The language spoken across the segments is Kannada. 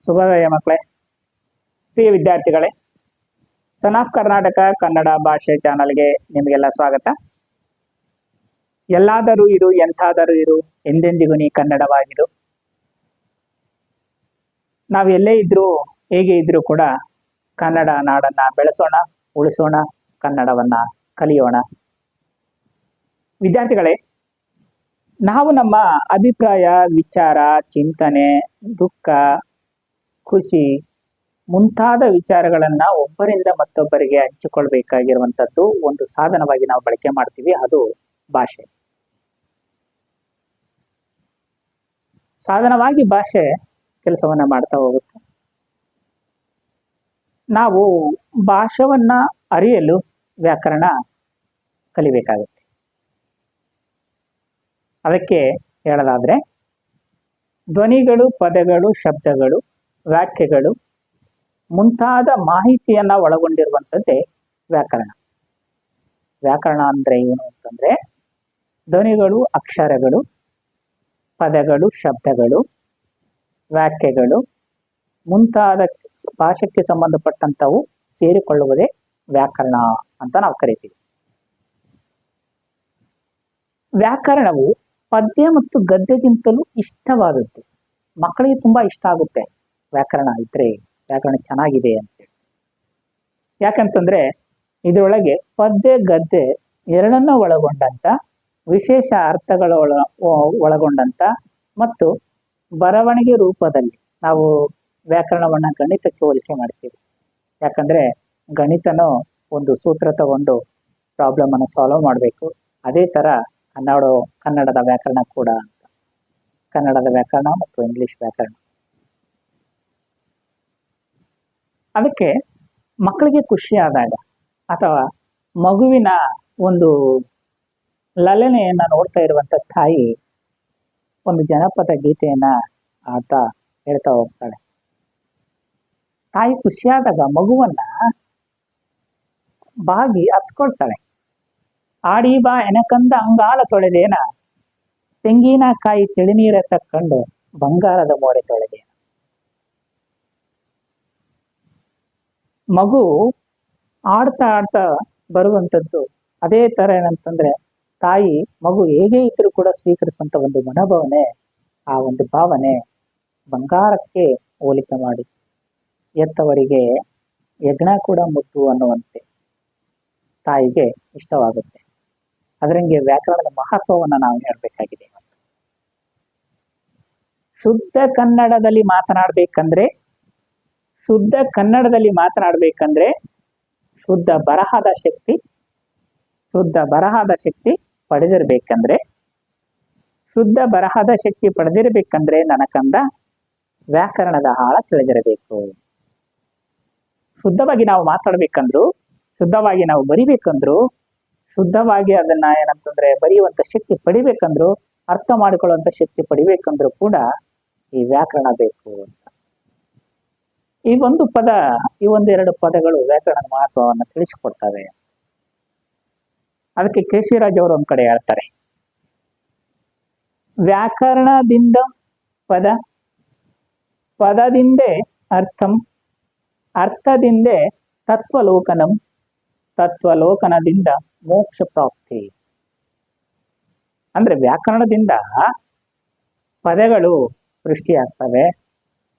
ಶುಭೋದಯ ಮಕ್ಕಳೇ, ಪ್ರಿಯ ವಿದ್ಯಾರ್ಥಿಗಳೇ, ಸನ್ ಆಫ್ ಕರ್ನಾಟಕ ಕನ್ನಡ ಭಾಷೆ ಚಾನಲ್ಗೆ ನಿಮಗೆಲ್ಲ ಸ್ವಾಗತ. ಎಲ್ಲಾದರೂ ಇರು, ಎಂಥಾದರೂ ಇರು, ಎಂದೆಂದಿಗೂ ನೀ ಕನ್ನಡವಾಗಿರು. ನಾವು ಎಲ್ಲೇ ಇದ್ರೂ, ಹೇಗೆ ಇದ್ರೂ ಕೂಡ ಕನ್ನಡ ನಾಡನ್ನ ಬೆಳೆಸೋಣ, ಉಳಿಸೋಣ, ಕನ್ನಡವನ್ನ ಕಲಿಯೋಣ. ವಿದ್ಯಾರ್ಥಿಗಳೇ, ನಾವು ನಮ್ಮ ಅಭಿಪ್ರಾಯ, ವಿಚಾರ, ಚಿಂತನೆ, ದುಃಖ, ಖುಷಿ ಮುಂತಾದ ವಿಚಾರಗಳನ್ನ ಒಬ್ಬರಿಂದ ಮತ್ತೊಬ್ಬರಿಗೆ ಹಂಚಿಕೊಳ್ಬೇಕಾಗಿರುವಂಥದ್ದು ಒಂದು ಸಾಧನವಾಗಿ ನಾವು ಬಳಕೆ ಮಾಡ್ತೀವಿ, ಅದು ಭಾಷೆ. ಸಾಧನವಾಗಿ ಭಾಷೆ ಕೆಲಸವನ್ನ ಮಾಡ್ತಾ ಹೋಗುತ್ತೆ. ನಾವು ಭಾಷೆಯನ್ನ ಅರಿಯಲು ವ್ಯಾಕರಣ ಕಲಿಬೇಕಾಗುತ್ತೆ. ಅದಕ್ಕೆ ಹೇಳಲಾದ್ರೆ ಧ್ವನಿಗಳು, ಪದಗಳು, ಶಬ್ದಗಳು, ವಾಕ್ಯಗಳು ಮುಂತಾದ ಮಾಹಿತಿಯನ್ನ ಒಳಗೊಂಡಿರುವಂಥದ್ದೇ ವ್ಯಾಕರಣ. ವ್ಯಾಕರಣ ಅಂದ್ರೆ ಏನು ಅಂತಂದ್ರೆ ಧ್ವನಿಗಳು, ಅಕ್ಷರಗಳು, ಪದಗಳು, ಶಬ್ದಗಳು, ವಾಕ್ಯಗಳು ಮುಂತಾದ ಭಾಷೆಗೆ ಸಂಬಂಧಪಟ್ಟಂಥವು ಸೇರಿಕೊಳ್ಳುವುದೇ ವ್ಯಾಕರಣ ಅಂತ ನಾವು ಕರಿತೀವಿ. ವ್ಯಾಕರಣವು ಪದ್ಯ ಮತ್ತು ಗದ್ಯಗಿಂತಲೂ ಇಷ್ಟವಾದದ್ದು. ಮಕ್ಕಳಿಗೆ ತುಂಬಾ ಇಷ್ಟ ಆಗುತ್ತೆ ವ್ಯಾಕರಣ ಇದ್ರೆ, ವ್ಯಾಕರಣ ಚೆನ್ನಾಗಿದೆ ಅಂತೇಳಿ. ಯಾಕಂತಂದ್ರೆ ಇದರೊಳಗೆ ಪದ್ಯ ಗದ್ಯ ಎರಡನ್ನ ಒಳಗೊಂಡಂತ, ವಿಶೇಷ ಅರ್ಥಗಳ ಒಳಗೊಂಡಂತ ಮತ್ತು ಬರವಣಿಗೆ ರೂಪದಲ್ಲಿ ನಾವು ವ್ಯಾಕರಣವನ್ನ ಗಣಿತಕ್ಕೆ ಹೋಲಿಕೆ ಮಾಡ್ತೀವಿ. ಯಾಕಂದ್ರೆ ಗಣಿತನೂ ಒಂದು ಸೂತ್ರ ತಗೊಂಡು ಪ್ರಾಬ್ಲಮ್ ಅನ್ನು ಸಾಲ್ವ್ ಮಾಡಬೇಕು. ಅದೇ ತರ ಕನ್ನಡದ ವ್ಯಾಕರಣ ಕೂಡ ಅಂತ. ಕನ್ನಡದ ವ್ಯಾಕರಣ ಮತ್ತು ಇಂಗ್ಲಿಷ್ ವ್ಯಾಕರಣ. ಅದಕ್ಕೆ ಮಕ್ಕಳಿಗೆ ಖುಷಿ ಆದಾಗ ಅಥವಾ ಮಗುವಿನ ಒಂದು ಲಲನೆಯನ್ನ ನೋಡ್ತಾ ಇರುವಂತ ತಾಯಿ ಒಂದು ಜನಪದ ಗೀತೆಯನ್ನ ಆತ ಹೇಳ್ತಾ ಹೋಗ್ತಾಳೆ. ತಾಯಿ ಖುಷಿಯಾದಾಗ ಮಗುವನ್ನ ಬಾಗಿ ಹತ್ಕೊಳ್ತಾಳೆ. ಆಡಿ ಬಾ ಎನಕಂದ ಅಂಗಾಲ ತೊಳೆದೇನ, ತೆಂಗಿನಕಾಯಿ ತಿಳಿನೀರ ತಕ್ಕೊಂಡು ಬಂಗಾರದ ಮೋರೆ ತೊಳೆದೇನ. ಮಗು ಆಡ್ತಾ ಆಡ್ತಾ ಬರುವಂಥದ್ದು. ಅದೇ ತರ ಏನಂತಂದ್ರೆ ತಾಯಿ ಮಗು ಹೇಗೆ ಇದ್ರೂ ಕೂಡ ಸ್ವೀಕರಿಸುವಂತ ಒಂದು ಮನೋಭಾವನೆ, ಆ ಒಂದು ಭಾವನೆ ಬಂಗಾರಕ್ಕೆ ಹೋಲಿಕೆ ಮಾಡಿ, ಎತ್ತವರಿಗೆ ಯಜ್ಞ ಕೂಡ ಮುತ್ತು ಅನ್ನುವಂತೆ ತಾಯಿಗೆ ಇಷ್ಟವಾಗುತ್ತೆ. ಅದರಂಗೆ ವ್ಯಾಕರಣದ ಮಹತ್ವವನ್ನು ನಾವು ಹೇಳ್ಬೇಕಾಗಿದೆ. ಶುದ್ಧ ಕನ್ನಡದಲ್ಲಿ ಮಾತನಾಡ್ಬೇಕಂದ್ರೆ ಶುದ್ಧ ಬರಹದ ಶಕ್ತಿ ಪಡೆದಿರ್ಬೇಕಂದ್ರೆ ನನಕಂದ ವ್ಯಾಕರಣದ ಆಳ ತಿಳಿದಿರಬೇಕು. ಶುದ್ಧವಾಗಿ ನಾವು ಮಾತಾಡ್ಬೇಕಂದ್ರು, ಶುದ್ಧವಾಗಿ ನಾವು ಬರಿಬೇಕಂದ್ರು, ಶುದ್ಧವಾಗಿ ಅದನ್ನ ಏನಂತಂದ್ರೆ ಬರೆಯುವಂತ ಶಕ್ತಿ ಪಡಿಬೇಕಂದ್ರು, ಅರ್ಥ ಮಾಡಿಕೊಳ್ಳುವಂತ ಶಕ್ತಿ ಪಡಿಬೇಕಂದ್ರು ಕೂಡ ಈ ವ್ಯಾಕರಣ ಬೇಕು ಅಂತ. ಈ ಒಂದೆರಡು ಪದಗಳು ವ್ಯಾಕರಣದ ಮಹತ್ವವನ್ನು ತಿಳಿಸಿಕೊಡ್ತವೆ. ಅದಕ್ಕೆ ಕೇಶಿರಾಜ್ ಅವರು ಒಂದ್ ಕಡೆ ಹೇಳ್ತಾರೆ, ವ್ಯಾಕರಣದಿಂದ ಪದ, ಪದದಿಂದೆ ಅರ್ಥಂ, ಅರ್ಥದಿಂದೆ ತತ್ವಲೋಕನಂ, ತತ್ವಲೋಕನದಿಂದ ಮೋಕ್ಷ ಪ್ರಾಪ್ತಿ. ಅಂದ್ರೆ ವ್ಯಾಕರಣದಿಂದ ಪದಗಳು ಸೃಷ್ಟಿಯಾಗ್ತವೆ.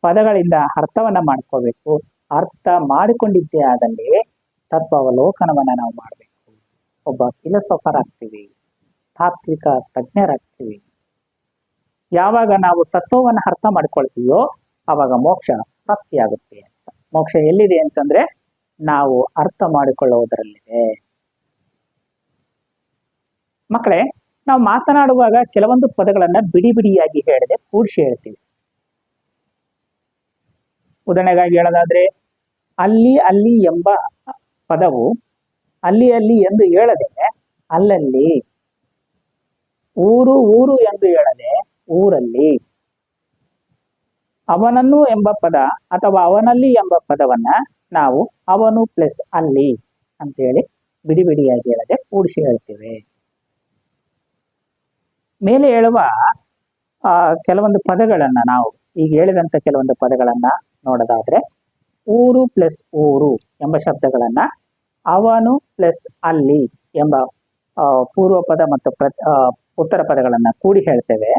ಪದಗಳಿಂದ ಅರ್ಥವನ್ನ ಮಾಡ್ಕೋಬೇಕು. ಅರ್ಥ ಮಾಡಿಕೊಂಡಿದ್ದೇ ಆದಲ್ಲಿ ತತ್ವಾವಲೋಕನವನ್ನ ನಾವು ಮಾಡಬೇಕು. ಒಬ್ಬ ಫಿಲಸಾಫರ್ ಆಗ್ತೀವಿ, ತಾತ್ವಿಕ ತಜ್ಞರಾಗ್ತೀವಿ. ಯಾವಾಗ ನಾವು ತತ್ವವನ್ನು ಅರ್ಥ ಮಾಡ್ಕೊಳ್ತೀವೋ ಆವಾಗ ಮೋಕ್ಷ ಪ್ರಾಪ್ತಿಯಾಗುತ್ತೆ ಅಂತ. ಮೋಕ್ಷ ಎಲ್ಲಿದೆ ಅಂತಂದ್ರೆ ನಾವು ಅರ್ಥ ಮಾಡಿಕೊಳ್ಳುವುದರಲ್ಲಿದೆ. ಮಕ್ಕಳೇ, ನಾವು ಮಾತನಾಡುವಾಗ ಕೆಲವೊಂದು ಪದಗಳನ್ನ ಬಿಡಿ ಬಿಡಿಯಾಗಿ ಹೇಳದೆ ಕೂಡಿಸಿ ಹೇಳ್ತೀವಿ. ಉದಾಹರಣೆಗಾಗಿ ಹೇಳೋದಾದ್ರೆ ಅಲ್ಲಿ ಅಲ್ಲಿ ಎಂಬ ಪದವು ಅಲ್ಲಿ ಅಲ್ಲಿ ಎಂದು ಹೇಳದೆ ಅಲ್ಲಲ್ಲಿ, ಊರು ಊರು ಎಂದು ಹೇಳದೆ ಊರಲ್ಲಿ, ಅವನನ್ನು ಎಂಬ ಪದ ಅಥವಾ ಅವನಲ್ಲಿ ಎಂಬ ಪದವನ್ನ ನಾವು ಅವನು ಪ್ಲಸ್ ಅಲ್ಲಿ ಅಂತೇಳಿ ಬಿಡಿ ಬಿಡಿಯಾಗಿ ಹೇಳದೆ ಕೂಡಿಸಿ ಹೇಳ್ತೇವೆ. ಮೇಲೆ ಹೇಳುವ ಕೆಲವೊಂದು ಪದಗಳನ್ನ ನಾವು ಈಗ ಹೇಳಿದಂತ ಕೆಲವೊಂದು ಪದಗಳನ್ನ ನೋಡೋದಾದ್ರೆ ಊರು ಪ್ಲಸ್ ಊರು ಎಂಬ ಶಬ್ದಗಳನ್ನ ಅವನು ಪ್ಲಸ್ ಅಲ್ಲಿ ಎಂಬ ಪೂರ್ವ ಪದ ಮತ್ತು ಉತ್ತರ ಪದಗಳನ್ನ ಕೂಡಿ ಹೇಳ್ತೇವೆ.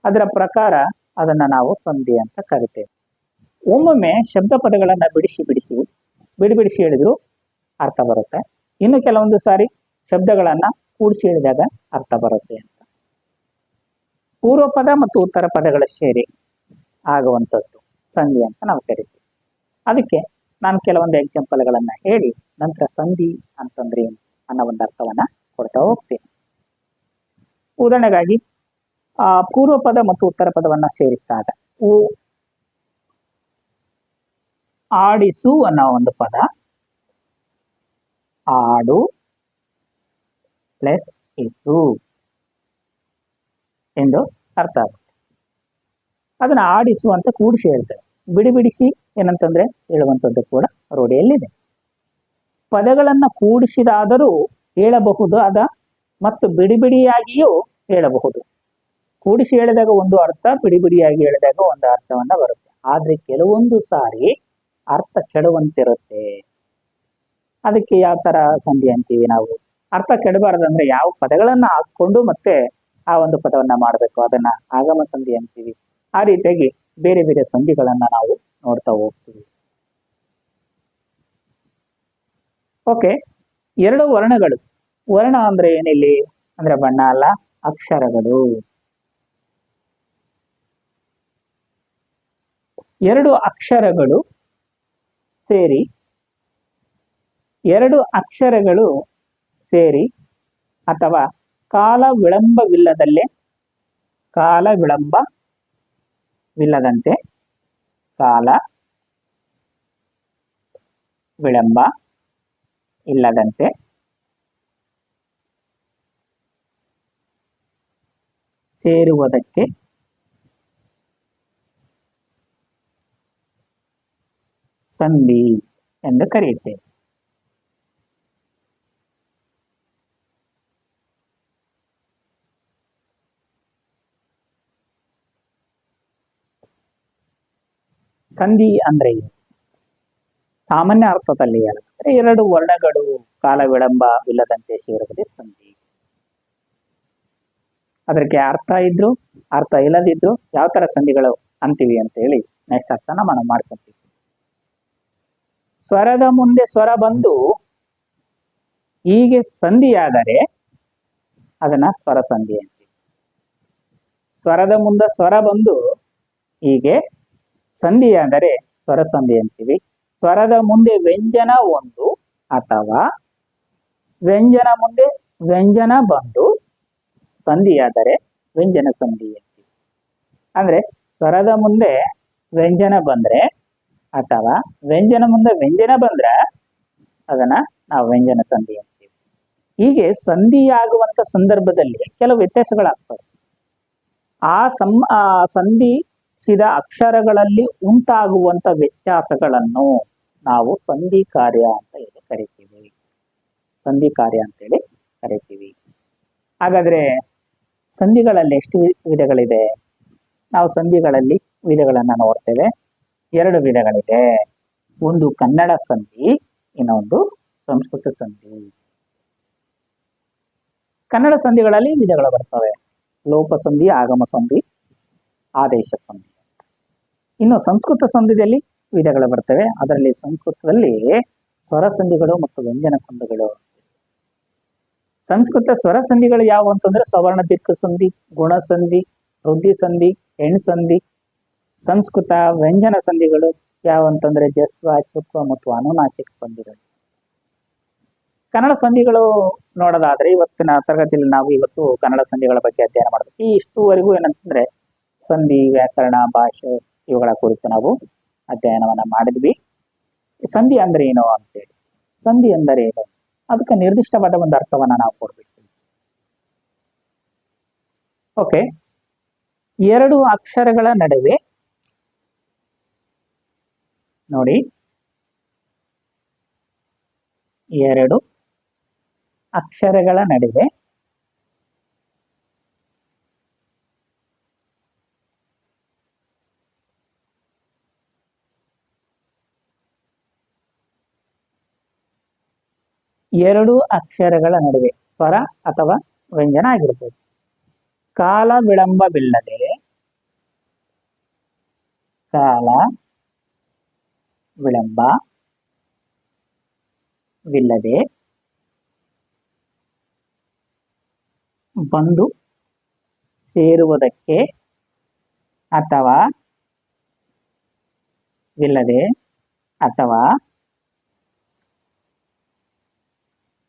ಅದರ ಪ್ರಕಾರ ಅದನ್ನ ನಾವು ಸಂಧಿ ಅಂತ ಕರಿತೇವೆ. ಒಮ್ಮೊಮ್ಮೆ ಶಬ್ದ ಪದಗಳನ್ನ ಬಿಡಿಸಿ ಹೇಳಿದ್ರು ಅರ್ಥ ಬರುತ್ತೆ. ಇನ್ನು ಕೆಲವೊಂದು ಸಾರಿ ಶಬ್ದಗಳನ್ನ ಕೂಡಿಸಿ ಹೇಳಿದಾಗ ಅರ್ಥ ಬರುತ್ತೆ ಅಂತ. ಪೂರ್ವ ಪದ ಮತ್ತು ಉತ್ತರ ಪದಗಳ ಸೇರಿ ಆಗುವಂಥದ್ದು ಸಂಧಿ ಅಂತ ನಾವು ಕರಿತೀವಿ. ಅದಕ್ಕೆ ನಾನು ಕೆಲವೊಂದು ಎಕ್ಸಾಂಪಲ್ಗಳನ್ನ ಹೇಳಿ ನಂತರ ಸಂಧಿ ಅಂತಂದ್ರೆ ಅನ್ನೋ ಒಂದು ಅರ್ಥವನ್ನ ಕೊಡ್ತಾ ಹೋಗ್ತೀನಿ. ಉದಾಹರಣೆಗಾಗಿ ಪೂರ್ವ ಪದ ಮತ್ತು ಉತ್ತರ ಪದವನ್ನ ಸೇರಿಸಿದಾಗ ಆಡಿಸು ಅನ್ನೋ ಒಂದು ಪದ ಆಡು ಪ್ಲಸ್ ಇಸು ಎಂದು ಅರ್ಥ ಆಗುತ್ತೆ. ಅದನ್ನ ಆಡಿಸು ಅಂತ ಕೂಡಿಸಿ ಹೇಳ್ತೇವೆ. ಬಿಡಿಸಿ ಏನಂತಂದ್ರೆ ಹೇಳುವಂಥದ್ದು ಕೂಡ ರೂಢಿಯಲ್ಲಿದೆ. ಪದಗಳನ್ನ ಕೂಡಿಸಿದಾದರೂ ಹೇಳಬಹುದಾದ ಮತ್ತು ಬಿಡಿಯಾಗಿಯೂ ಹೇಳಬಹುದು. ಕೂಡಿಸಿ ಹೇಳಿದಾಗ ಒಂದು ಅರ್ಥ, ಬಿಡಿಯಾಗಿ ಹೇಳಿದಾಗ ಒಂದು ಅರ್ಥವನ್ನ ಬರುತ್ತೆ. ಆದ್ರೆ ಕೆಲವೊಂದು ಸಾರಿ ಅರ್ಥ ಕೆಡುವಂತಿರುತ್ತೆ. ಅದಕ್ಕೆ ಯಾವ ತರ ಸಂಧಿ ಅಂತೀವಿ ನಾವು. ಅರ್ಥ ಕೆಡಬಾರದಂದ್ರೆ ಯಾವ ಪದಗಳನ್ನ ಹಾಕೊಂಡು ಮತ್ತೆ ಆ ಒಂದು ಪದವನ್ನ ಮಾಡಬೇಕು, ಅದನ್ನ ಆಗಮ ಸಂಧಿ ಅಂತೀವಿ. ಆ ರೀತಿಯಾಗಿ ಬೇರೆ ಬೇರೆ ಸಂಧಿಗಳನ್ನ ನಾವು ನೋಡ್ತಾ ಹೋಗ್ತೀವಿ. ಓಕೆ, ಎರಡು ವರ್ಣಗಳು. ವರ್ಣ ಅಂದ್ರೆ ಏನಿಲ್ಲಿ ಅಂದ್ರೆ ಬಣ್ಣ ಅಲ್ಲ, ಅಕ್ಷರಗಳು. ಎರಡು ಅಕ್ಷರಗಳು ಸೇರಿ ಅಥವಾ ಕಾಲ ವಿಳಂಬವಿಲ್ಲದಂತೆ ಸೇರುವುದಕ್ಕೆ ಸಂಧಿ ಎಂದು ಕರೆಯುತ್ತೇವೆ. ಸಂಧಿ ಅಂದ್ರೆ ಸಾಮಾನ್ಯ ಅರ್ಥದಲ್ಲಿ ಹೇಳಿದ್ರೆ ಎರಡು ವರ್ಣಗಳು ಕಾಲ ವಿಳಂಬವಿಲ್ಲದಂತೆ ಸೇರುವುದೇ ಸಂಧಿ. ಅದಕ್ಕೆ ಅರ್ಥ ಇದ್ರು ಅರ್ಥ ಇಲ್ಲದಿದ್ರು ಯಾವ ತರ ಸಂಧಿಗಳು ಅಂತೀವಿ ಅಂತ ಹೇಳಿ ನೆಕ್ಸ್ಟ್ ಅರ್ಥನ మనం ಮಾಡ್ಕೊಂತೀವಿ. ಸ್ವರದ ಮುಂದೆ ಸ್ವರ ಬಂದು ಹೀಗೆ ಸಂಧಿಯಾದರೆ ಅದನ್ನ ಸ್ವರ ಸಂಧಿ ಅಂತೀವಿ. ಸ್ವರದ ಮುಂದೆ ಸ್ವರ ಬಂದು ಹೀಗೆ ಸಂಧಿಯಾದರೆ ಸ್ವರ ಸಂಧಿ ಅಂತೀವಿ. ಸ್ವರದ ಮುಂದೆ ವ್ಯಂಜನ ಒಂದು ಅಥವಾ ವ್ಯಂಜನ ಮುಂದೆ ವ್ಯಂಜನ ಬಂದು ಸಂಧಿಯಾದರೆ ವ್ಯಂಜನ ಸಂಧಿ ಅಂತೀವಿ. ಅಂದ್ರೆ ಸ್ವರದ ಮುಂದೆ ವ್ಯಂಜನ ಬಂದ್ರೆ ಅಥವಾ ವ್ಯಂಜನ ಮುಂದೆ ವ್ಯಂಜನ ಬಂದ್ರೆ ಅದನ್ನ ನಾವು ವ್ಯಂಜನ ಸಂಧಿ ಅಂತೀವಿ. ಹೀಗೆ ಸಂಧಿಯಾಗುವಂತ ಸಂದರ್ಭದಲ್ಲಿ ಕೆಲವು ವ್ಯತ್ಯಾಸಗಳಾಗ್ತವೆ. ಆ ಸಂಧಿಸಿದ ಅಕ್ಷರಗಳಲ್ಲಿ ಉಂಟಾಗುವಂತ ವ್ಯತ್ಯಾಸಗಳನ್ನು ನಾವು ಸಂಧಿ ಕಾರ್ಯ ಅಂತ ಹೇಳಿ ಕರಿತೀವಿ. ಹಾಗಾದ್ರೆ ಸಂಧಿಗಳಲ್ಲಿ ಎಷ್ಟು ವಿಧಗಳಿದೆ? ನಾವು ಸಂಧಿಗಳಲ್ಲಿ ವಿಧಗಳನ್ನ ನೋಡ್ತೇವೆ. ಎರಡು ವಿಧಗಳಿದೆ. ಒಂದು ಕನ್ನಡ ಸಂಧಿ, ಇನ್ನೊಂದು ಸಂಸ್ಕೃತ ಸಂಧಿ. ಕನ್ನಡ ಸಂಧಿಗಳಲ್ಲಿ ವಿಧಗಳು ಬರ್ತವೆ. ಲೋಪ ಸಂಧಿ, ಆಗಮ ಸಂಧಿ, ಆದೇಶ ಸಂಧಿ. ಇನ್ನು ಸಂಸ್ಕೃತ ಸಂಧಿಯಲ್ಲಿ ವಿಧಗಳು ಬರ್ತವೆ. ಅದರಲ್ಲಿ ಸಂಸ್ಕೃತದಲ್ಲಿ ಸ್ವರ ಸಂಧಿಗಳು ಮತ್ತು ವ್ಯಂಜನ ಸಂಧಿಗಳು. ಸಂಸ್ಕೃತ ಸ್ವರ ಸಂಧಿಗಳು ಯಾವುವು ಅಂತಂದ್ರೆ ಸವರ್ಣ ದೀರ್ಘ ಸಂಧಿ, ಗುಣ ಸಂಧಿ, ವೃದ್ಧಿ ಸಂಧಿ, ಹೆಣ್ ಸಂಧಿ. ಸಂಸ್ಕೃತ ವ್ಯಂಜನ ಸಂಧಿಗಳು ಯಾವಂತಂದ್ರೆ ಜಸ್ವ, ಚುಕ್ವ ಮತ್ತು ಅನುನಾಸಿಕ ಸಂಧಿಗಳು. ಕನ್ನಡ ಸಂಧಿಗಳು ನೋಡೋದಾದ್ರೆ ಇವತ್ತಿನ ತರಗತಿಯಲ್ಲಿ ನಾವು ಇವತ್ತು ಕನ್ನಡ ಸಂಧಿಗಳ ಬಗ್ಗೆ ಅಧ್ಯಯನ ಮಾಡಬೇಕು. ಇಷ್ಟುವರೆಗೂ ಏನಂತಂದ್ರೆ ಸಂಧಿ, ವ್ಯಾಕರಣ, ಭಾಷೆ ಇವುಗಳ ಕುರಿತು ನಾವು ಅಧ್ಯಯನವನ್ನ ಮಾಡಿದ್ವಿ. ಸಂಧಿ ಅಂದ್ರೆ ಏನು ಅಂತೇಳಿ, ಸಂಧಿ ಅಂದರೆ ಏನು, ಅದಕ್ಕೆ ನಿರ್ದಿಷ್ಟವಾದ ಒಂದು ಅರ್ಥವನ್ನ ನಾವು ಕೊಡ್ಬೇಕು. ಓಕೆ, ಎರಡು ಅಕ್ಷರಗಳ ನಡುವೆ ನೋಡಿ, ಎರಡು ಅಕ್ಷರಗಳ ನಡುವೆ ಎರಡು ಅಕ್ಷರಗಳ ನಡುವೆ ಸ್ವರ ಅಥವಾ ವ್ಯಂಜನ ಆಗಿರ್ಬೋದು. ಕಾಲ ವಿಳಂಬವಿಲ್ಲದೆ ಕಾಲ ವಿಳಂಬವಿಲ್ಲದೆ ಬಂದು ಸೇರುವುದಕ್ಕೆ ಅಥವಾ ವಿಲ್ಲದೆ ಅಥವಾ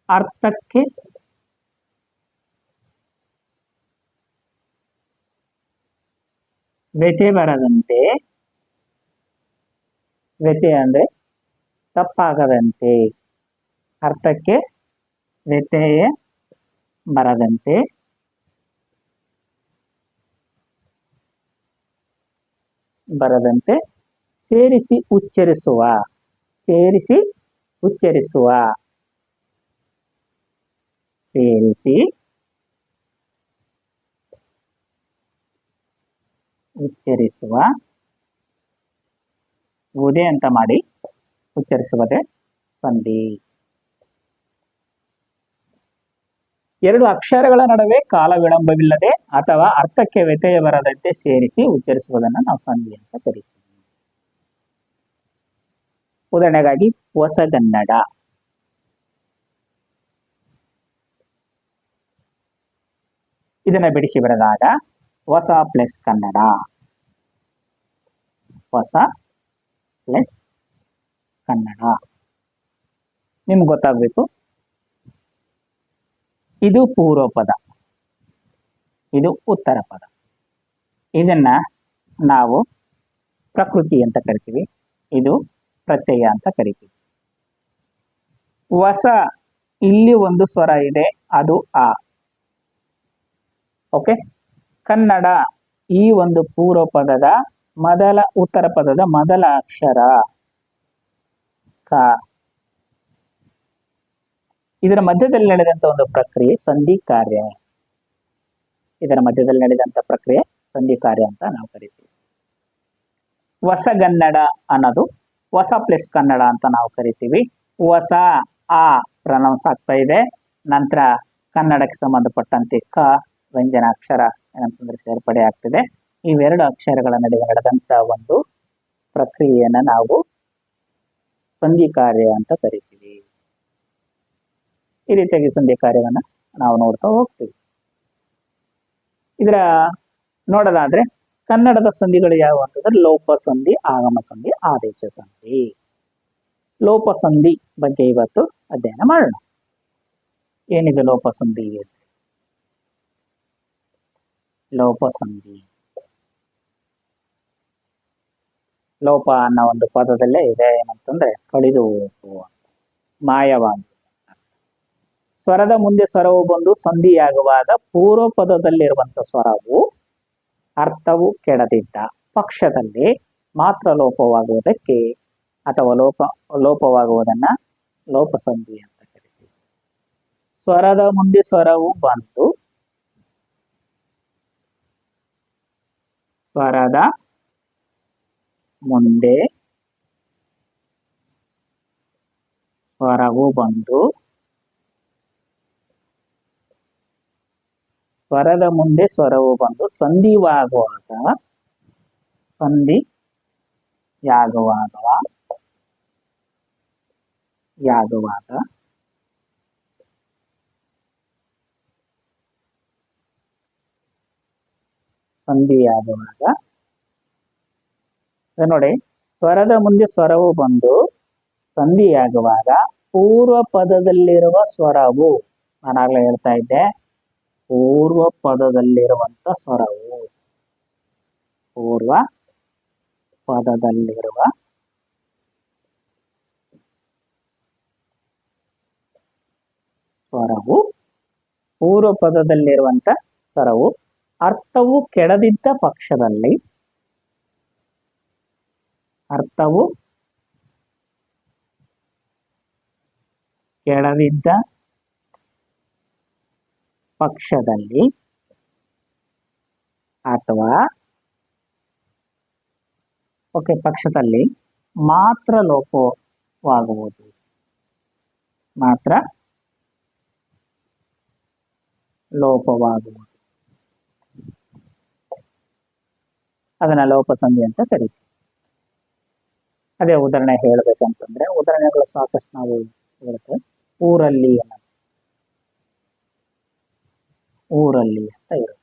ಅರ್ಥಕ್ಕೆ ವ್ಯತ್ಯಯ ಬರದಂತೆ, ವ್ಯತ್ಯಯ ಅಂದ್ರೆ ತಪ್ಪಾಗದಂತೆ, ಅರ್ಥಕ್ಕೆ ವ್ಯತ್ಯಯ ಬರದಂತೆ ಸೇರಿಸಿ ಉಚ್ಚರಿಸುವ ಸೇರಿಸಿ ಉಚ್ಚರಿಸುವ ಉದೇ ಅಂತ ಮಾಡಿ ಉಚ್ಚರಿಸುವುದೇ ಸಂಧಿ. ಎರಡು ಅಕ್ಷರಗಳ ನಡುವೆ ಕಾಲ ವಿಳಂಬವಿಲ್ಲದೆ ಅಥವಾ ಅರ್ಥಕ್ಕೆ ವ್ಯತ್ಯಯ ಬರದಂತೆ ಸೇರಿಸಿ ಉಚ್ಚರಿಸುವುದನ್ನು ನಾವು ಸಂಧಿ ಅಂತ ಕರಿತೀವಿ. ಉದಾಹರಣೆಗಾಗಿ ಹೊಸಗನ್ನಡ, ಇದನ್ನ ಬಿಡಿಸಿ ಬರೆದಾಗ ಹೊಸ ಪ್ಲಸ್ ಕನ್ನಡ, ಹೊಸ ಪ್ಲಸ್ ಕನ್ನಡ. ನಿಮ್ಗೆ ಗೊತ್ತಾಗಬೇಕು, ಇದು ಪೂರ್ವ ಪದ, ಇದು ಉತ್ತರ ಪದ. ಇದನ್ನ ನಾವು ಪ್ರಕೃತಿ ಅಂತ ಕರಿತೀವಿ, ಇದು ಪ್ರತ್ಯಯ ಅಂತ ಕರಿತೀವಿ. ಹೊಸ, ಇಲ್ಲಿ ಒಂದು ಸ್ವರ ಇದೆ, ಅದು ಆ. ಓಕೆ. ಕನ್ನಡ, ಈ ಒಂದು ಪೂರ್ವ ಪದದ ಉತ್ತರ ಪದದ ಮೊದಲ ಅಕ್ಷರ ಕ. ಇದರ ಮಧ್ಯದಲ್ಲಿ ನಡೆದಂತ ಒಂದು ಪ್ರಕ್ರಿಯೆ ಸಂಧಿ ಕಾರ್ಯ. ಇದರ ಮಧ್ಯದಲ್ಲಿ ನಡೆದಂತ ಪ್ರಕ್ರಿಯೆ ಸಂಧಿ ಕಾರ್ಯ ಅಂತ ನಾವು ಕರಿತೀವಿ. ಹೊಸಗನ್ನಡ ಅನ್ನೋದು ಹೊಸ ಪ್ಲಸ್ ಕನ್ನಡ ಅಂತ ನಾವು ಕರಿತೀವಿ. ಹೊಸ ಆ ಪ್ರನೌನ್ಸ್ ಆಗ್ತಾ ಇದೆ, ನಂತರ ಕನ್ನಡಕ್ಕೆ ಸಂಬಂಧಪಟ್ಟಂತೆ ಕ ವ್ಯಂಜನಾಕ್ಷರ ಏನಂತಂದ್ರೆ ಸೇರ್ಪಡೆ ಆಗ್ತಿದೆ. ಇವೆರಡು ಅಕ್ಷರಗಳ ನಡುವೆ ನಡೆದಂತ ಒಂದು ಪ್ರಕ್ರಿಯೆಯನ್ನ ನಾವು ಸಂಧಿ ಕಾರ್ಯ ಅಂತ ಕರಿತೀವಿ. ಈ ರೀತಿಯಾಗಿ ಸಂಧಿ ಕಾರ್ಯವನ್ನ ನಾವು ನೋಡ್ತಾ ಹೋಗ್ತೀವಿ. ಇದರ ನೋಡೋದಾದ್ರೆ ಕನ್ನಡದ ಸಂಧಿಗಳು ಯಾವ ಅಂತಂದ್ರೆ ಲೋಪ ಸಂಧಿ, ಆಗಮ ಸಂಧಿ, ಆದೇಶ ಸಂಧಿ. ಲೋಪ ಸಂಧಿ ಬಗ್ಗೆ ಇವತ್ತು ಅಧ್ಯಯನ ಮಾಡೋಣ. ಏನಿದೆ ಲೋಪ ಸಂಧಿ? ಲೋಪ ಸಂಧಿ, ಲೋಪ ಅನ್ನೋ ಒಂದು ಪದದಲ್ಲೇ ಇದೆ ಏನಂತಂದ್ರೆ ಕಡಿದು ಹೋಗುವ, ಮಾಯವಾಗುವ. ಸ್ವರದ ಮುಂದೆ ಸ್ವರವು ಬಂದು ಸಂಧಿಯಾಗುವಾಗ ಪೂರ್ವ ಪದದಲ್ಲಿರುವಂತ ಸ್ವರವು ಅರ್ಥವು ಕೆಡದಿದ್ದ ಪಕ್ಷದಲ್ಲಿ ಮಾತ್ರ ಲೋಪವಾಗುವುದಕ್ಕೆ ಅಥವಾ ಲೋಪವಾಗುವುದನ್ನ ಲೋಪ ಸಂಧಿ ಅಂತ ಕರಿತೀವಿ. ಸ್ವರದ ಮುಂದೆ ಸ್ವರವು ಬಂದು ಸ್ವರದ ಮುಂದೆ ಸ್ವರವು ಬಂದು ಸ್ವರದ ಮುಂದೆ ಸ್ವರವು ಬಂದು ಸಂಧಿಯಾಗುವಾಗ ನೋಡಿ, ಸ್ವರದ ಮುಂದೆ ಸ್ವರವು ಬಂದು ಸಂಧಿಯಾಗುವಾಗ ಪೂರ್ವ ಪದದಲ್ಲಿರುವ ಸ್ವರವು, ನಾನಾಗ್ಲೇ ಹೇಳ್ತಾ ಇದ್ದೆ, ಪೂರ್ವ ಪದದಲ್ಲಿರುವಂತ ಸ್ವರವು, ಪೂರ್ವ ಪದದಲ್ಲಿರುವ ಸ್ವರವು, ಪೂರ್ವ ಪದದಲ್ಲಿರುವಂತ ಸ್ವರವು ಅರ್ಥವು ಕೆಡದಿದ್ದ ಪಕ್ಷದಲ್ಲಿ, ಅರ್ಥವು ಕೆಡದಿದ್ದ ಪಕ್ಷದಲ್ಲಿ ಅಥವಾ ಪಕ್ಷದಲ್ಲಿ ಮಾತ್ರ ಲೋಪವಾಗುವುದು, ಮಾತ್ರ ಲೋಪವಾಗುವುದು. ಅದನ್ನ ಲೋಪಸಂಧಿ ಅಂತ ಕರಿತೀವಿ. ಅದೇ ಉದಾಹರಣೆ ಹೇಳ್ಬೇಕಂತಂದ್ರೆ ಉದಾಹರಣೆಗಳು ಸಾಕಷ್ಟು ನಾವು ಹೇಳ್ತೇವೆ. ಊರಲ್ಲಿ ಅನ್ನೋದು, ಊರಲ್ಲಿ ಅಂತ ಇರುತ್ತೆ.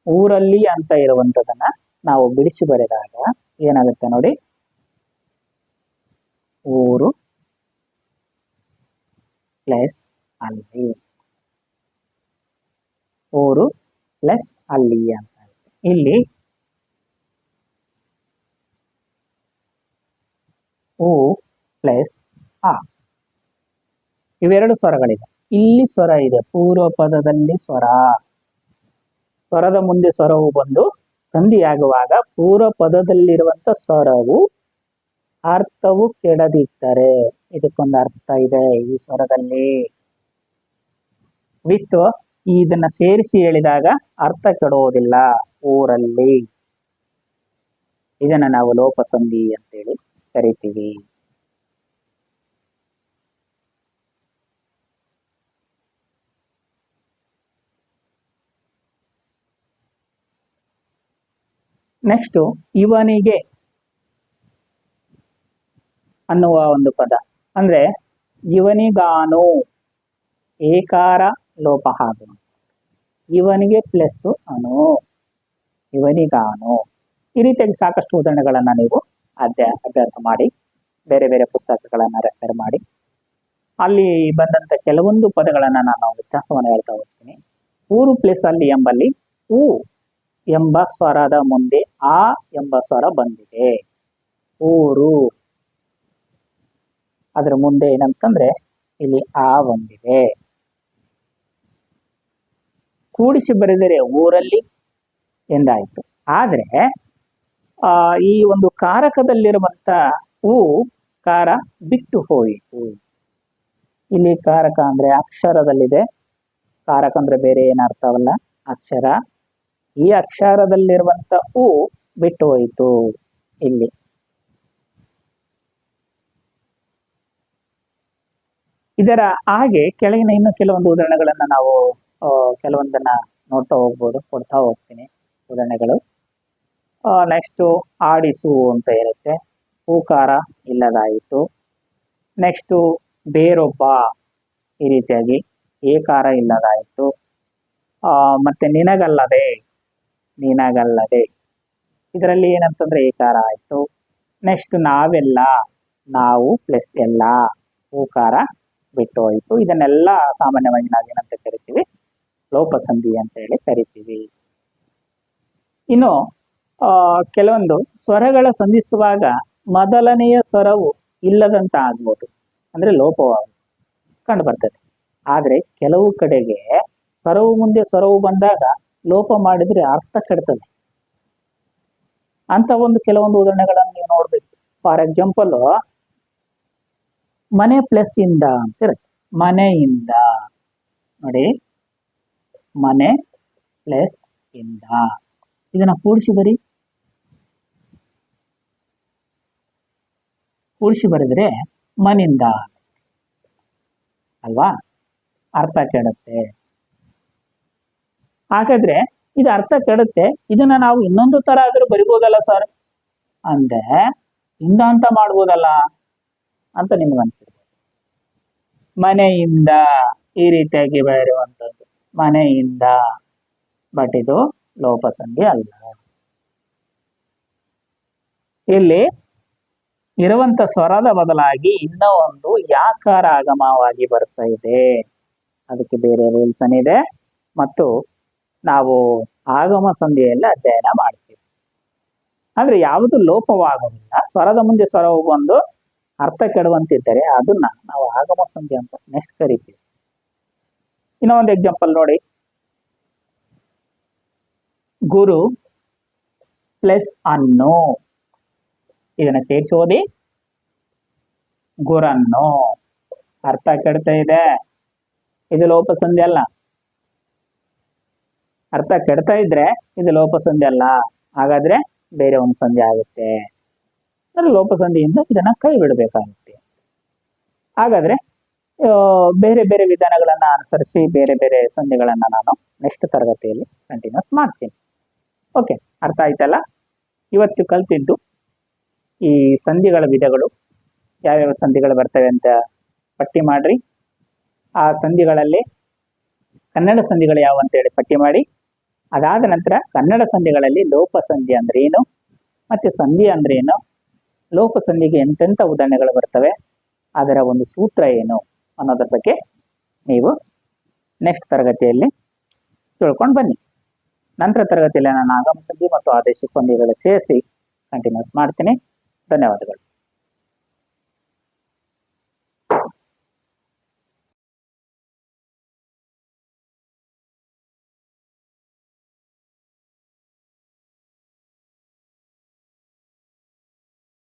ಊರಲ್ಲಿ ಅಂತ ಇರುವಂತದನ್ನ ನಾವು ಬಿಡಿಸಿ ಬರೆದಾಗ ಏನಾಗುತ್ತೆ ನೋಡಿ, ಊರು ಪ್ಲಸ್ ಅಲ್ಲಿ, ಊರು ಪ್ಲಸ್ ಅಲ್ಲಿ ಅಂತ. ಇಲ್ಲಿ ಊ ಪ್ಲಸ್ ಆ, ಇವೆರಡು ಸ್ವರಗಳಿದೆ. ಇಲ್ಲಿ ಸ್ವರ ಇದೆ, ಪೂರ್ವ ಪದದಲ್ಲಿ ಸ್ವರ. ಸ್ವರದ ಮುಂದೆ ಸ್ವರವು ಬಂದು ಸಂಧಿಯಾಗುವಾಗ ಪೂರ್ವ ಪದದಲ್ಲಿರುವಂತ ಸ್ವರವು ಅರ್ಥವು ಕೆಡದಿದ್ದರೆ, ಇದಕ್ಕೊಂದು ಅರ್ಥ ಇದೆ ಈ ಸ್ವರದಲ್ಲಿ. ವಿತ್ ಇದನ್ನ ಸೇರಿಸಿ ಹೇಳಿದಾಗ ಅರ್ಥ ಕೆಡೋದಿಲ್ಲ. ಊರಲ್ಲಿ, ಇದನ್ನ ನಾವು ಲೋಪಸಂಧಿ ಅಂತೇಳಿ ಕರಿತೀವಿ. ನೆಕ್ಸ್ಟ್ ಇವನಿಗೆ ಅನ್ನುವ ಒಂದು ಪದ, ಅಂದ್ರೆ ಇವನಿಗಾನು ಏಕಾರ ಲೋಪ ಹಾಗು, ಇವನಿಗೆ ಪ್ಲಸ್ ಅನು, ಇವನಿಗಾನು. ಈ ರೀತಿಯಾಗಿ ಸಾಕಷ್ಟು ಉದಾಹರಣೆಗಳನ್ನ ನೀವು ಅಭ್ಯಾಸ ಮಾಡಿ, ಬೇರೆ ಬೇರೆ ಪುಸ್ತಕಗಳನ್ನ ರೆಫರ್ ಮಾಡಿ, ಅಲ್ಲಿ ಬಂದಂತ ಕೆಲವೊಂದು ಪದಗಳನ್ನ ನಾನು ವ್ಯತ್ಯಾಸವನ್ನು ಹೇಳ್ತಾ ಹೋಗ್ತೀನಿ. ಊರು ಪ್ಲಸ್ ಅಲ್ಲಿ ಎಂಬಲ್ಲಿ ಊ ಎಂಬ ಸ್ವರದ ಮುಂದೆ ಆ ಎಂಬ ಸ್ವರ ಬಂದಿದೆ. ಊರು, ಅದರ ಮುಂದೆ ಏನಂತಂದ್ರೆ ಇಲ್ಲಿ ಆ ಬಂದಿದೆ. ಕೂಡಿಸಿ ಬರೆದರೆ ಊರಲ್ಲಿ ಎಂದಾಯ್ತು. ಆದ್ರೆ ಈ ಒಂದು ಕಾರಕದಲ್ಲಿರುವಂತ ಊ ಕಾರ ಬಿಟ್ಟು ಹೋಯಿತು. ಇಲ್ಲಿ ಕಾರಕ ಅಂದ್ರೆ ಅಕ್ಷರದಲ್ಲಿದೆ, ಕಾರಕ ಅಂದ್ರೆ ಬೇರೆ ಏನರ್ಥವಲ್ಲ, ಅಕ್ಷರ. ಈ ಅಕ್ಷರದಲ್ಲಿರುವಂತ ಊ ಬಿಟ್ಟು ಹೋಯಿತು ಇಲ್ಲಿ. ಇದರ ಹಾಗೆ ಕೆಳಗಿನ ಇನ್ನು ಕೆಲವೊಂದು ಉದಾಹರಣೆಗಳನ್ನ ನಾವು ಕೆಲವೊಂದನ್ನ ನೋಡ್ತಾ ಹೋಗ್ಬೋದು, ಕೊಡ್ತಾ ಹೋಗ್ತೀನಿ ಉದಾಹರಣೆಗಳು. ನೆಕ್ಸ್ಟ್ ಆಡಿಸು ಅಂತ ಇರುತ್ತೆ, ಹೂಕಾರ ಇಲ್ಲದಾಯಿತು. ನೆಕ್ಸ್ಟ್ ಬೇರೊಬ್ಬ, ಈ ರೀತಿಯಾಗಿ ಏಕಾರ ಇಲ್ಲದಾಯಿತು. ಮತ್ತೆ ನಿನಗಲ್ಲದೆ, ನಿನಗಲ್ಲದೆ, ಇದರಲ್ಲಿ ಏನಂತಂದ್ರೆ ಏಕಾರ ಆಯ್ತು. ನೆಕ್ಸ್ಟ್ ನಾವೆಲ್ಲ, ನಾವು ಪ್ಲಸ್ ಎಲ್ಲ, ಹೂಕಾರ ಬಿಟ್ಟು ಹೋಯ್ತು. ಇದನ್ನೆಲ್ಲ ಸಾಮಾನ್ಯವಾಗಿ ನಾವೇನಂತ ಕರಿತೀವಿ, ಲೋಪಸಂಧಿ ಅಂತ ಹೇಳಿ ಕರಿತೀವಿ. ಇನ್ನು ಕೆಲವೊಂದು ಸ್ವರಗಳ ಸಂಧಿಸುವಾಗ ಮೊದಲನೆಯ ಸ್ವರವು ಇಲ್ಲದಂತ ಆಗ್ಬೋದು, ಅಂದ್ರೆ ಲೋಪವಾಗುವುದು ಕಂಡು ಬರ್ತದೆ. ಆದ್ರೆ ಕೆಲವು ಕಡೆಗೆ ಸ್ವರವು ಮುಂದೆ ಸ್ವರವು ಬಂದಾಗ ಲೋಪ ಮಾಡಿದ್ರೆ ಅರ್ಥ ಕೆಡ್ತದೆ. ಅಂತ ಒಂದು ಕೆಲವೊಂದು ಉದಾಹರಣೆಗಳನ್ನು ನೀವು ನೋಡ್ಬೇಕು. ಫಾರ್ ಎಕ್ಸಾಂಪಲ್, ಮನೆ ಪ್ಲಸ್ ಇಂದ ಅಂತ ಇರುತ್ತೆ, ಮನೆಯಿಂದ ನೋಡಿ, ಮನೆ ಪ್ಲಸ್ ಇಂದ. ಇದನ್ನ ಕೂಡಿಸಿ ಬರಿ, ಕೂಡಿಸಿ ಬರೆದ್ರೆ ಮನಿಂದ ಅಲ್ವಾ, ಅರ್ಥ ಕೆಡುತ್ತೆ. ಹಾಗಾದ್ರೆ ಇದು ಅರ್ಥ ಕೆಡುತ್ತೆ, ಇದನ್ನ ನಾವು ಇನ್ನೊಂದು ತರ ಆದ್ರೂ ಬರಿಬೋದಲ್ಲ ಸರ್ ಅಂದ್ರೆ ಇಂದ ಅಂತ ಮಾಡ್ಬೋದಲ್ಲ ಅಂತ ನಿಮ್ಗೆ ಅನ್ಸಿರ್ಬೋದು. ಮನೆಯಿಂದ ಈ ರೀತಿಯಾಗಿ ಬರೆಯುವಂಥದ್ದು ಮನೆಯಿಂದ, ಬಟ್ ಇದು ಲೋಪಸಂಧಿ ಅಲ್ಲ. ಇಲ್ಲಿ ಇರುವಂತ ಸ್ವರದ ಬದಲಾಗಿ ಇನ್ನೂ ಒಂದು ಯಾಕಾರ ಆಗಮವಾಗಿ ಬರ್ತಾ ಇದೆ. ಅದಕ್ಕೆ ಬೇರೆ ರೂಲ್ಸ್ ಏನಿದೆ ಮತ್ತು ನಾವು ಆಗಮ ಸಂಧಿಯಲ್ಲಿ ಅಧ್ಯಯನ ಮಾಡ್ತೀವಿ. ಅಂದ್ರೆ ಯಾವುದು ಲೋಪವಾಗುವುದಿಲ್ಲ, ಸ್ವರದ ಮುಂದೆ ಸ್ವರವು ಬಂದು ಅರ್ಥ ಕೆಡುವಂತಿದ್ದರೆ ಅದನ್ನ ನಾವು ಆಗಮ ಸಂಧಿ ಅಂತ ನೆಕ್ಸ್ಟ್ ಕರಿತೀವಿ. ಇನ್ನೊಂದು ಎಕ್ಸಾಂಪಲ್ ನೋಡಿ, ಗುರು ಪ್ಲಸ್ ಅನ್ನು, ಇದನ್ನ ಸೇರಿಸಿ ಓದಿ, ಗುರನ್ನು. ಅರ್ಥ ಕೆಡ್ತಾ ಇದೆ, ಇದು ಲೋಪಸಂಧಿ ಅಲ್ಲ. ಅರ್ಥ ಕೆಡ್ತಾ ಇದ್ರೆ ಇದು ಲೋಪಸಂಧಿ ಅಲ್ಲ, ಹಾಗಾದ್ರೆ ಬೇರೆ ಒಂದು ಸಂಧಿ ಆಗುತ್ತೆ. ಲೋಪಸಂಧಿಯಿಂದ ಇದನ್ನ ಕೈ ಬಿಡಬೇಕಾಗುತ್ತೆ. ಹಾಗಾದ್ರೆ ಬೇರೆ ಬೇರೆ ವಿಧಾನಗಳನ್ನ ಅನುಸರಿಸಿ ಬೇರೆ ಬೇರೆ ಸಂಧಿಗಳನ್ನ ನಾನು ನೆಕ್ಸ್ಟ್ ತರಗತಿಯಲ್ಲಿ ಕಂಟಿನ್ಯೂಸ್ ಮಾಡ್ತೀನಿ. ಓಕೆ, ಅರ್ಥ ಆಯ್ತಲ್ಲ? ಇವತ್ತು ಕಲ್ತಿದ್ದು ಈ ಸಂಧಿಗಳ ವಿಧಗಳು, ಯಾವ್ಯಾವ ಸಂಧಿಗಳು ಬರ್ತವೆ ಅಂತ ಪಟ್ಟಿ ಮಾಡ್ರಿ. ಆ ಸಂಧಿಗಳಲ್ಲಿ ಕನ್ನಡ ಸಂಧಿಗಳು ಯಾವ ಅಂತೇಳಿ ಪಟ್ಟಿ ಮಾಡಿ. ಅದಾದ ನಂತರ ಕನ್ನಡ ಸಂಧಿಗಳಲ್ಲಿ ಲೋಪ ಸಂಧಿ ಅಂದ್ರೆ ಏನು, ಮತ್ತೆ ಸಂಧಿ ಅಂದ್ರೆ ಏನು, ಲೋಪ ಸಂಧಿಗೆ ಎಂತೆಂಥ ಉದಾಹರಣೆಗಳು ಬರ್ತವೆ, ಅದರ ಒಂದು ಸೂತ್ರ ಏನು ಅನ್ನೋದ್ರ ಬಗ್ಗೆ ನೀವು ನೆಕ್ಸ್ಟ್ ತರಗತಿಯಲ್ಲಿ ತಿಳ್ಕೊಂಡು ಬನ್ನಿ. ನಂತರ ತರಗತಿಯಲ್ಲಿ ನಾನು ಆಗಮ ಸಂಧಿ ಮತ್ತು ಆದೇಶ ಸಂಧಿಗಳು ಸೇರಿಸಿ ಕಂಟಿನ್ಯೂಸ್ ಮಾಡ್ತೀನಿ. ಧನ್ಯವಾದಗಳು.